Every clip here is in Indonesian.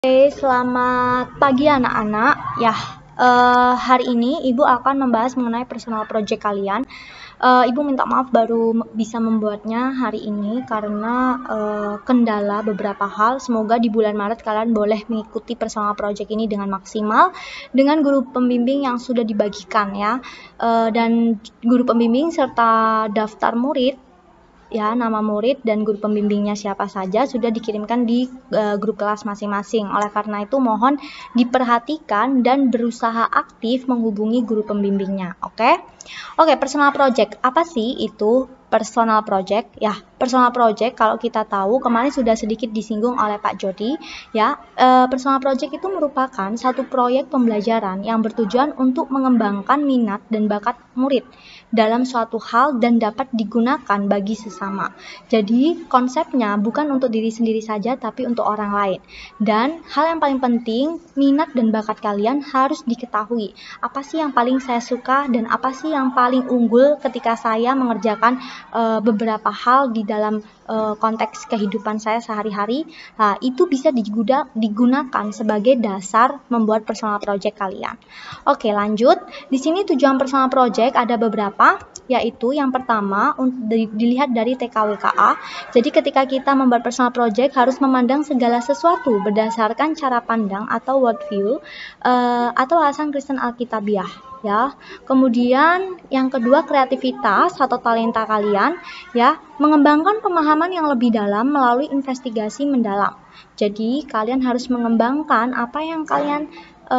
Oke, selamat pagi anak-anak. Ya, hari ini Ibu akan membahas mengenai personal project kalian. Ibu minta maaf baru bisa membuatnya hari ini karena kendala beberapa hal. Semoga di bulan Maret kalian boleh mengikuti personal project ini dengan maksimal dengan guru pembimbing yang sudah dibagikan ya. Dan guru pembimbing serta daftar murid, ya, nama murid dan guru pembimbingnya siapa saja sudah dikirimkan di grup kelas masing-masing. Oleh karena itu mohon diperhatikan dan berusaha aktif menghubungi guru pembimbingnya. Oke, personal project. Apa sih itu personal project? Ya, personal project kalau kita tahu kemarin sudah sedikit disinggung oleh Pak Jody, ya. Personal project itu merupakan satu proyek pembelajaran yang bertujuan untuk mengembangkan minat dan bakat murid dalam suatu hal dan dapat digunakan bagi sesama. Jadi, konsepnya bukan untuk diri sendiri saja tapi untuk orang lain. Dan hal yang paling penting, minat dan bakat kalian harus diketahui. Apa sih yang paling saya suka dan apa sih yang paling unggul ketika saya mengerjakan beberapa hal di dalam konteks kehidupan saya sehari-hari. Nah, itu bisa digunakan sebagai dasar membuat personal project kalian. Oke, lanjut. Di sini tujuan personal project ada beberapa, yaitu yang pertama dilihat dari TKWKA. Jadi ketika kita membuat personal project harus memandang segala sesuatu berdasarkan cara pandang atau worldview atau alasan Kristen Alkitabiah, ya. Kemudian yang kedua, kreativitas atau talenta kalian, ya, mengembangkan pemahaman yang lebih dalam melalui investigasi mendalam. Jadi kalian harus mengembangkan apa yang kalian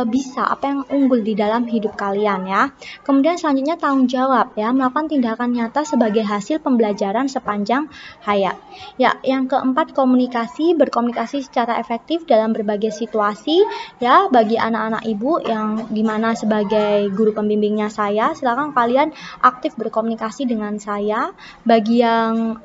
bisa, apa yang unggul di dalam hidup kalian, ya. Kemudian selanjutnya tanggung jawab, ya, melakukan tindakan nyata sebagai hasil pembelajaran sepanjang hayat. Ya, yang keempat, komunikasi, berkomunikasi secara efektif dalam berbagai situasi, ya. Bagi anak-anak ibu yang dimana sebagai guru pembimbingnya saya, silakan kalian aktif berkomunikasi dengan saya. Bagi yang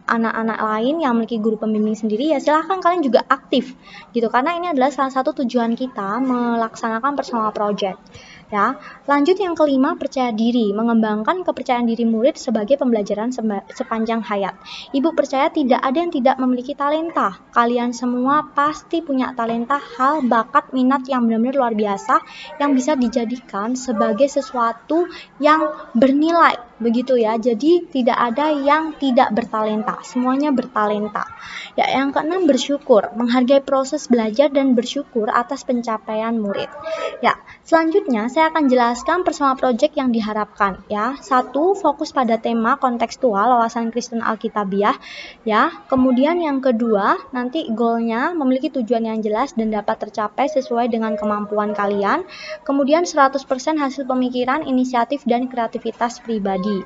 anak-anak lain yang memiliki guru pembimbing sendiri, ya silahkan kalian juga aktif gitu, karena ini adalah salah satu tujuan kita melaksanakan personal project, ya. Lanjut yang kelima, percaya diri, mengembangkan kepercayaan diri murid sebagai pembelajaran sepanjang hayat. Ibu percaya tidak ada yang tidak memiliki talenta. Kalian semua pasti punya talenta, hal, bakat, minat yang benar-benar luar biasa yang bisa dijadikan sebagai sesuatu yang bernilai, begitu ya. Jadi tidak ada yang tidak bertalenta, semuanya bertalenta. Ya, yang keenam, bersyukur, menghargai proses belajar dan bersyukur atas pencapaian murid. Ya, selanjutnya saya akan jelaskan personal project yang diharapkan, ya. Satu, fokus pada tema kontekstual wawasan Kristen Alkitabiah, ya. Kemudian yang kedua, nanti goalnya memiliki tujuan yang jelas dan dapat tercapai sesuai dengan kemampuan kalian. Kemudian 100% hasil pemikiran, inisiatif dan kreativitas pribadi,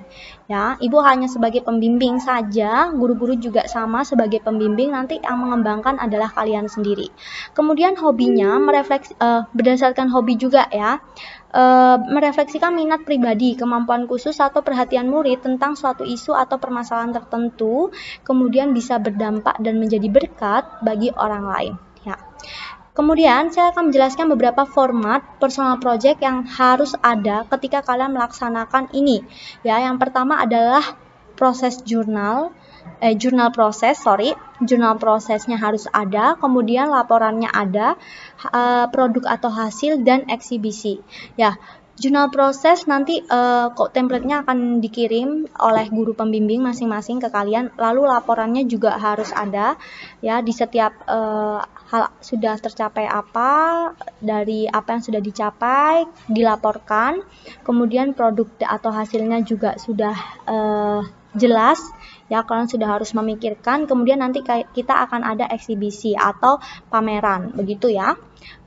ya. Ibu hanya sebagai pembimbing saja, guru-guru juga sama sebagai pembimbing, nanti yang mengembangkan adalah kalian sendiri. Kemudian hobinya berdasarkan hobi juga, ya. Merefleksikan minat pribadi, kemampuan khusus atau perhatian murid tentang suatu isu atau permasalahan tertentu, kemudian bisa berdampak dan menjadi berkat bagi orang lain, ya. Kemudian saya akan menjelaskan beberapa format personal project yang harus ada ketika kalian melaksanakan ini, ya. Yang pertama adalah jurnal prosesnya harus ada, kemudian laporannya ada, produk atau hasil dan eksibisi, ya. Jurnal proses nanti template-nya akan dikirim oleh guru pembimbing masing-masing ke kalian, lalu laporannya juga harus ada, ya, di setiap hal sudah tercapai apa, dari apa yang sudah dicapai dilaporkan, kemudian produk atau hasilnya juga sudah jelas, ya, kalian sudah harus memikirkan, kemudian nanti kita akan ada eksibisi atau pameran, begitu ya.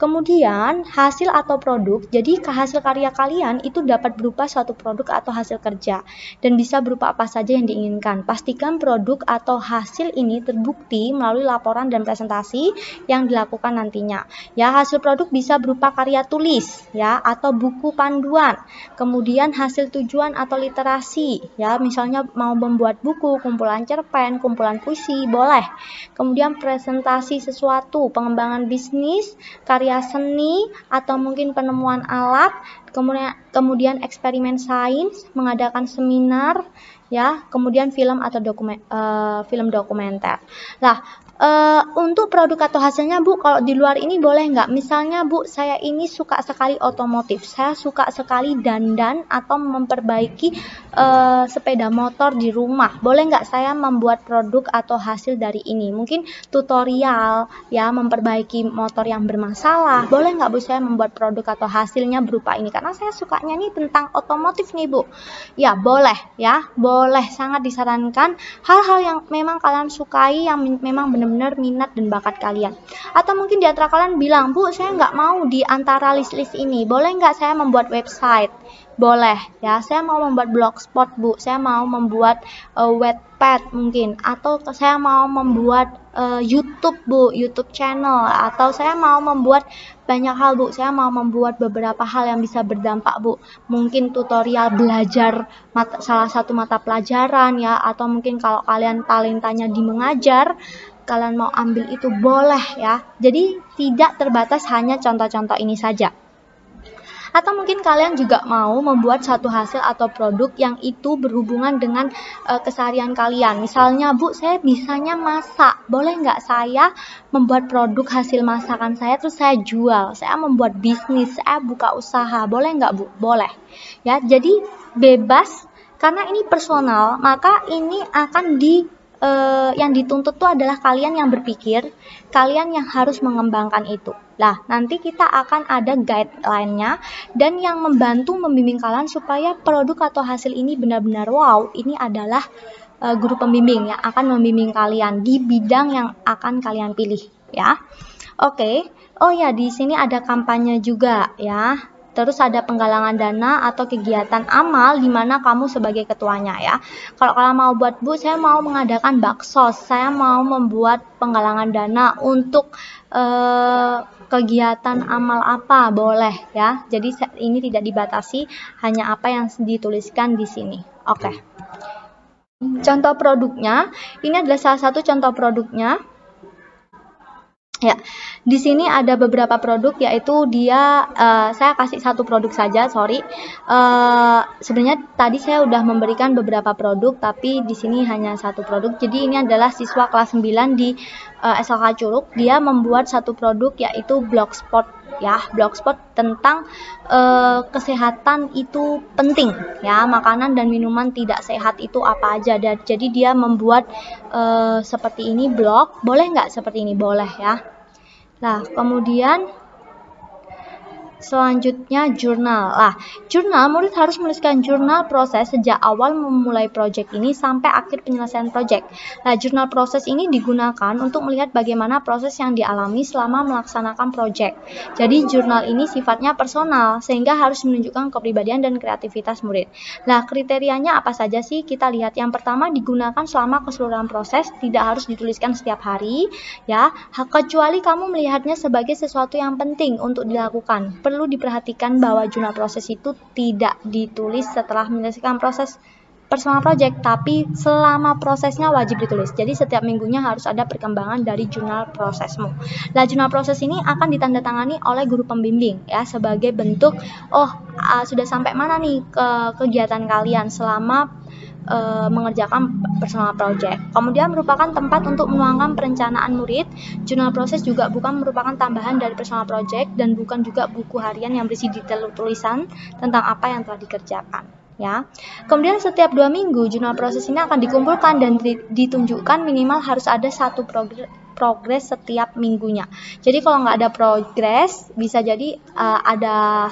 Kemudian hasil atau produk, jadi hasil karya kalian itu dapat berupa suatu produk atau hasil kerja dan bisa berupa apa saja yang diinginkan. Pastikan produk atau hasil ini terbukti melalui laporan dan presentasi yang dilakukan nantinya. Ya, hasil produk bisa berupa karya tulis, ya, atau buku panduan. Kemudian hasil tujuan atau literasi, ya, misalnya mau membuat buku, kumpulan cerpen, kumpulan puisi, boleh. Kemudian presentasi sesuatu, pengembangan bisnis, karya seni, atau mungkin penemuan alat, kemudian eksperimen sains, mengadakan seminar, ya, kemudian film atau film dokumenter. Nah, Untuk produk atau hasilnya Bu, kalau di luar ini boleh nggak? Misalnya Bu, saya ini suka sekali otomotif, saya suka sekali dandan atau memperbaiki sepeda motor di rumah. Boleh nggak saya membuat produk atau hasil dari ini? Mungkin tutorial ya, memperbaiki motor yang bermasalah. Boleh nggak Bu saya membuat produk atau hasilnya berupa ini? Karena saya sukanya nih tentang otomotif nih Bu. Ya boleh ya, boleh, sangat disarankan hal-hal yang memang kalian sukai, yang memang benar-benar minat dan bakat kalian. Atau mungkin di antara kalian bilang, Bu saya nggak mau di antara list-list ini, boleh nggak saya membuat website? Boleh ya, saya mau membuat blogspot Bu, saya mau membuat Wattpad mungkin, atau saya mau membuat YouTube Bu, YouTube channel, atau saya mau membuat banyak hal Bu, saya mau membuat beberapa hal yang bisa berdampak Bu, mungkin tutorial belajar salah satu mata pelajaran ya, atau mungkin kalau kalian talentanya di mengajar, kalian mau ambil itu boleh ya. Jadi tidak terbatas hanya contoh-contoh ini saja. Atau mungkin kalian juga mau membuat satu hasil atau produk yang itu berhubungan dengan keseharian kalian. Misalnya, Bu, saya bisanya masak. Boleh nggak saya membuat produk hasil masakan saya terus saya jual? Saya membuat bisnis, saya buka usaha. Boleh nggak, Bu? Boleh. Ya, jadi bebas karena ini personal, maka ini akan yang dituntut itu adalah kalian yang berpikir, kalian yang harus mengembangkan itu. Nah, nanti kita akan ada guideline-nya dan yang membantu membimbing kalian supaya produk atau hasil ini benar-benar wow. Ini adalah guru pembimbing yang akan membimbing kalian di bidang yang akan kalian pilih ya. Oke. Oh ya, di sini ada kampanye juga ya. Terus ada penggalangan dana atau kegiatan amal di mana kamu sebagai ketuanya ya. Kalau kalian mau buat, Bu, saya mau mengadakan baksos, saya mau membuat penggalangan dana untuk kegiatan amal apa, boleh ya. Jadi ini tidak dibatasi, hanya apa yang dituliskan di sini. Oke. Contoh produknya, ini adalah salah satu contoh produknya. Ya, di sini ada beberapa produk, yaitu saya kasih satu produk saja, sorry. Sebenarnya tadi saya udah memberikan beberapa produk, tapi di sini hanya satu produk. Jadi ini adalah siswa kelas 9 di SLK Curug. Dia membuat satu produk yaitu blogspot ya, blogspot tentang kesehatan itu penting ya, makanan dan minuman tidak sehat itu apa aja. Jadi dia membuat seperti ini blog, boleh nggak seperti ini? Boleh ya. Nah, kemudian selanjutnya jurnal. Jurnal, murid harus menuliskan jurnal proses sejak awal memulai proyek ini sampai akhir penyelesaian proyek. Nah, jurnal proses ini digunakan untuk melihat bagaimana proses yang dialami selama melaksanakan proyek. Jadi, jurnal ini sifatnya personal, sehingga harus menunjukkan kepribadian dan kreativitas murid. Nah, kriterianya apa saja sih? Kita lihat. Yang pertama, digunakan selama keseluruhan proses, tidak harus dituliskan setiap hari, ya, kecuali kamu melihatnya sebagai sesuatu yang penting untuk dilakukan. Perlu diperhatikan bahwa jurnal proses itu tidak ditulis setelah menyelesaikan proses personal project, tapi selama prosesnya wajib ditulis. Jadi setiap minggunya harus ada perkembangan dari jurnal prosesmu. Nah, jurnal proses ini akan ditandatangani oleh guru pembimbing ya, sebagai bentuk sudah sampai mana nih kegiatan kalian selama mengerjakan personal project. Kemudian merupakan tempat untuk menuangkan perencanaan murid. Jurnal proses juga bukan merupakan tambahan dari personal project dan bukan juga buku harian yang berisi detail tulisan tentang apa yang telah dikerjakan. Ya. Kemudian setiap 2 minggu jurnal proses ini akan dikumpulkan dan ditunjukkan minimal harus ada satu progres setiap minggunya. Jadi kalau nggak ada progres, bisa jadi ada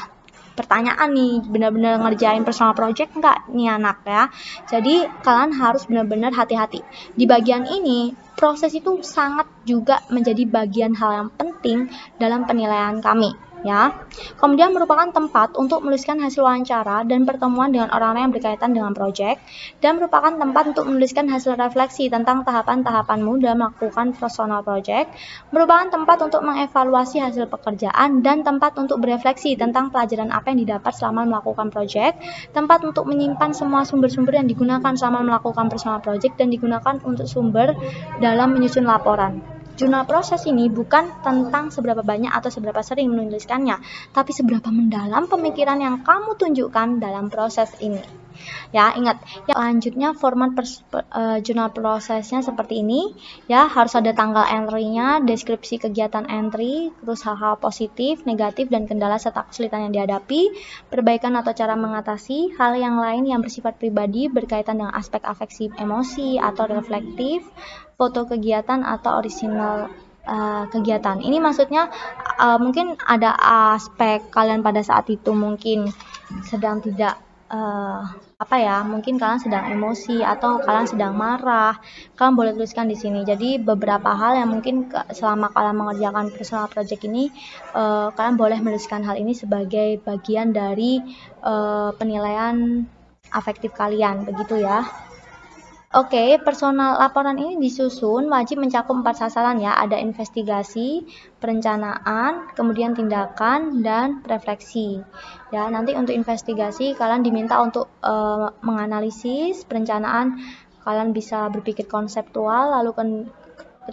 pertanyaan nih, benar-benar ngerjain personal project nggak nih anak ya. Jadi kalian harus benar-benar hati-hati. Di bagian ini, proses itu sangat juga menjadi bagian hal yang penting dalam penilaian kami. Ya, kemudian merupakan tempat untuk menuliskan hasil wawancara dan pertemuan dengan orang-orang yang berkaitan dengan proyek, dan merupakan tempat untuk menuliskan hasil refleksi tentang tahapan-tahapanmu dalam melakukan personal project, merupakan tempat untuk mengevaluasi hasil pekerjaan dan tempat untuk berefleksi tentang pelajaran apa yang didapat selama melakukan proyek, tempat untuk menyimpan semua sumber-sumber yang digunakan selama melakukan personal project dan digunakan untuk sumber dalam menyusun laporan. Jurnal proses ini bukan tentang seberapa banyak atau seberapa sering menuliskannya, tapi seberapa mendalam pemikiran yang kamu tunjukkan dalam proses ini. Ya, ingat. Ya, selanjutnya format jurnal prosesnya seperti ini. Ya, harus ada tanggal entry-nya, deskripsi kegiatan entry, terus hal-hal positif, negatif, dan kendala serta kesulitan yang dihadapi, perbaikan atau cara mengatasi, hal yang lain yang bersifat pribadi berkaitan dengan aspek afeksi emosi atau reflektif, foto kegiatan atau orisinal kegiatan. Ini maksudnya mungkin ada aspek kalian pada saat itu mungkin sedang tidak mungkin kalian sedang emosi atau kalian sedang marah, kalian boleh tuliskan di sini. Jadi beberapa hal yang mungkin selama kalian mengerjakan personal project ini, kalian boleh menuliskan hal ini sebagai bagian dari penilaian afektif kalian, begitu ya. Oke, personal laporan ini disusun wajib mencakup 4 sasaran ya. Ada investigasi, perencanaan, kemudian tindakan, dan refleksi. Ya, nanti untuk investigasi kalian diminta untuk menganalisis, perencanaan kalian bisa berpikir konseptual, lalu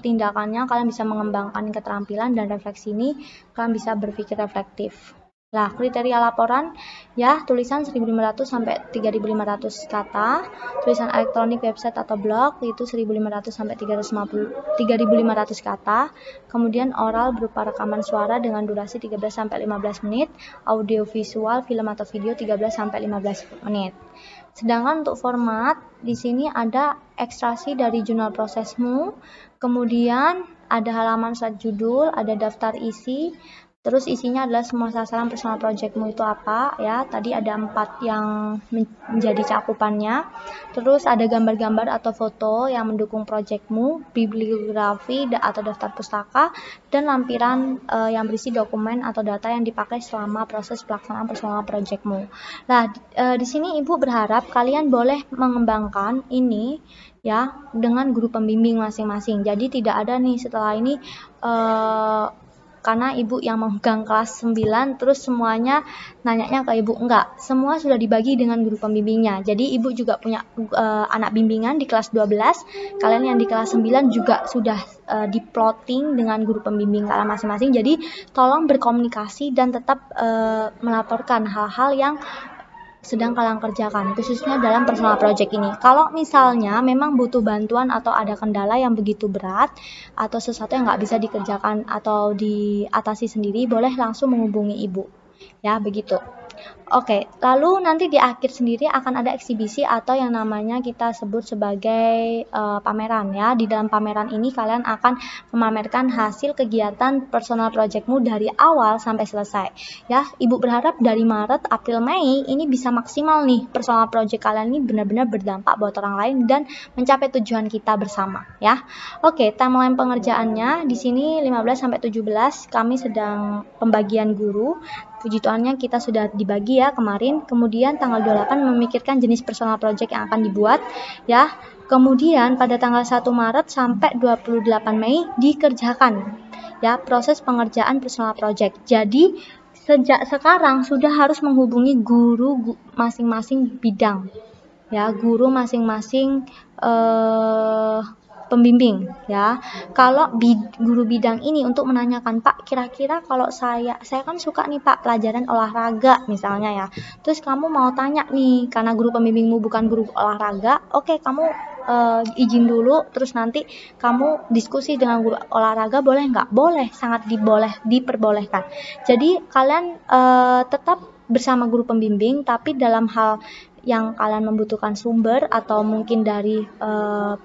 tindakannya kalian bisa mengembangkan keterampilan, dan refleksi ini kalian bisa berpikir reflektif. Nah, kriteria laporan ya, tulisan 1.500 sampai 3.500 kata, tulisan elektronik website atau blog itu 1.500 sampai 3.500 kata, kemudian oral berupa rekaman suara dengan durasi 13 sampai 15 menit, audio visual, film atau video 13 sampai 15 menit. Sedangkan untuk format, di sini ada ekstraksi dari jurnal prosesmu, kemudian ada halaman slide judul, ada daftar isi, terus isinya adalah semua sasaran personal projectmu itu apa ya. Tadi ada 4 yang menjadi cakupannya. Terus ada gambar-gambar atau foto yang mendukung projectmu, bibliografi atau daftar pustaka, dan lampiran yang berisi dokumen atau data yang dipakai selama proses pelaksanaan personal projectmu. Nah, di sini Ibu berharap kalian boleh mengembangkan ini ya dengan guru pembimbing masing-masing. Jadi tidak ada nih setelah ini karena Ibu yang memegang kelas 9 terus semuanya nanyanya ke Ibu. Enggak, semua sudah dibagi dengan guru pembimbingnya. Jadi Ibu juga punya anak bimbingan di kelas 12, kalian yang di kelas 9 juga sudah diplotting dengan guru pembimbing kalian masing-masing. Jadi tolong berkomunikasi dan tetap melaporkan hal-hal yang sedang kalian kerjakan, khususnya dalam personal project ini. Kalau misalnya memang butuh bantuan atau ada kendala yang begitu berat atau sesuatu yang nggak bisa dikerjakan atau diatasi sendiri, boleh langsung menghubungi Ibu. Ya, begitu. Oke, lalu nanti di akhir sendiri akan ada eksibisi atau yang namanya kita sebut sebagai pameran ya. Di dalam pameran ini kalian akan memamerkan hasil kegiatan personal projectmu dari awal sampai selesai. Ya, Ibu berharap dari Maret, April, Mei ini bisa maksimal nih personal project kalian ini benar-benar berdampak buat orang lain dan mencapai tujuan kita bersama ya. Oke, timeline pengerjaannya di sini 15 sampai 17 kami sedang pembagian guru. Puji Tuhannya kita sudah dibagi ya kemarin. Kemudian tanggal 28 memikirkan jenis personal project yang akan dibuat ya. Kemudian pada tanggal 1 Maret sampai 28 Mei dikerjakan ya proses pengerjaan personal project. Jadi sejak sekarang sudah harus menghubungi guru masing-masing bidang ya, guru masing-masing pembimbing ya. Kalau guru bidang ini untuk menanyakan, Pak, kira-kira kalau saya kan suka nih Pak pelajaran olahraga misalnya ya. Terus kamu mau tanya nih, karena guru pembimbingmu bukan guru olahraga, oke, kamu izin dulu, terus nanti kamu diskusi dengan guru olahraga, boleh nggak? Boleh, sangat diperbolehkan. Jadi kalian tetap bersama guru pembimbing, tapi dalam hal yang kalian membutuhkan sumber atau mungkin dari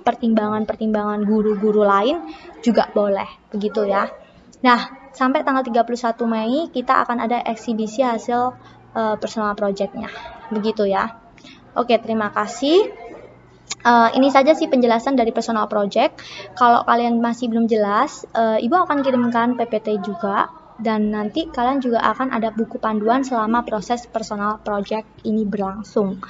pertimbangan-pertimbangan guru-guru lain juga boleh, begitu ya. Nah, sampai tanggal 31 Mei kita akan ada eksibisi hasil personal project-nya, begitu ya. Oke, terima kasih. Ini saja sih penjelasan dari personal project. Kalau kalian masih belum jelas, Ibu akan kirimkan PPT juga. Dan nanti kalian juga akan ada buku panduan selama proses personal project ini berlangsung.